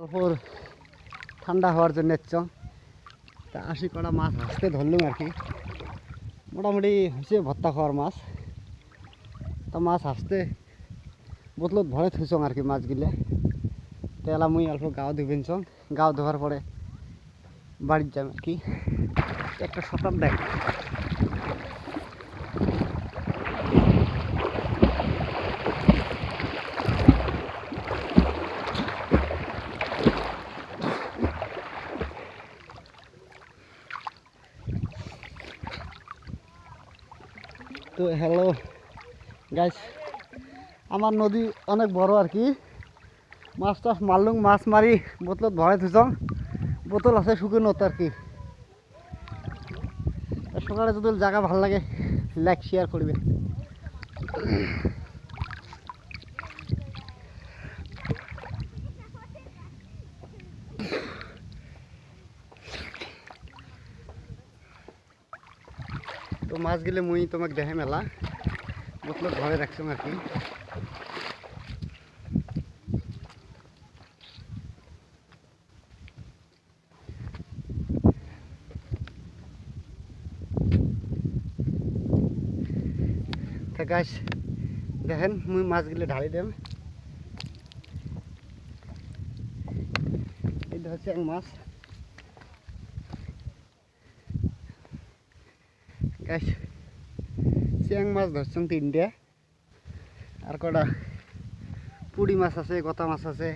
তারপর ঠান্ডা হওয়ার জন্য তা 80 কটা মাছ হাসতে ধরলুম আর কি। মোটামুটি হয়েছে ভত্তা খাওয়ার মাছ। তা মাছ হাসতে বোতলত ভরে থুইছং আর কি মাছগুলো। তেলা মুই অল্প গাও ধুবেন চং, গাও ধোয়ার পরে বাড়ির যাম আর কি। একটা শতাব দেখ তো হ্যালো গাইস, আমার নদী অনেক বড় আর কি। মাছ টাছ মারলুম, মাছ মারি বোতলত ভরে থুইছং। বোতল আছে শুকনো আর কি। সকালে যদি জায়গা ভালো লাগে লাইক শেয়ার করবে। তো মাছগুলো মুই তোমাকে দেখে মেলা বোতলত ভরে রাখছং আর কি। তা গাছ দেখেন মুই মাছগুলো ঢালি দেম। এই হচ্ছে এক মাছ গাছ। চিয়াং মাছ ধরছেন 3টে, আর কটা পুড়ি মাছ আছে, গতা মাছ আছে।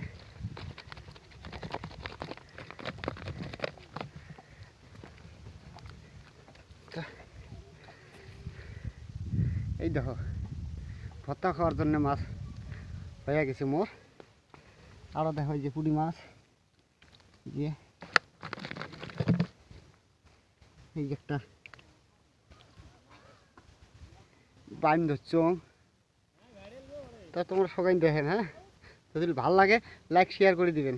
এই দেখো ভত্তা খাওয়ার জন্য মাছ হয়ে গেছে মোর। আরো দেখো যে পুঁটি মাছ, যে এই একটা বাইন ধরছং। তা তোমরা সবাই দেখেন, হ্যাঁ যদি ভালো লাগে লাইক শেয়ার করে দিবেন।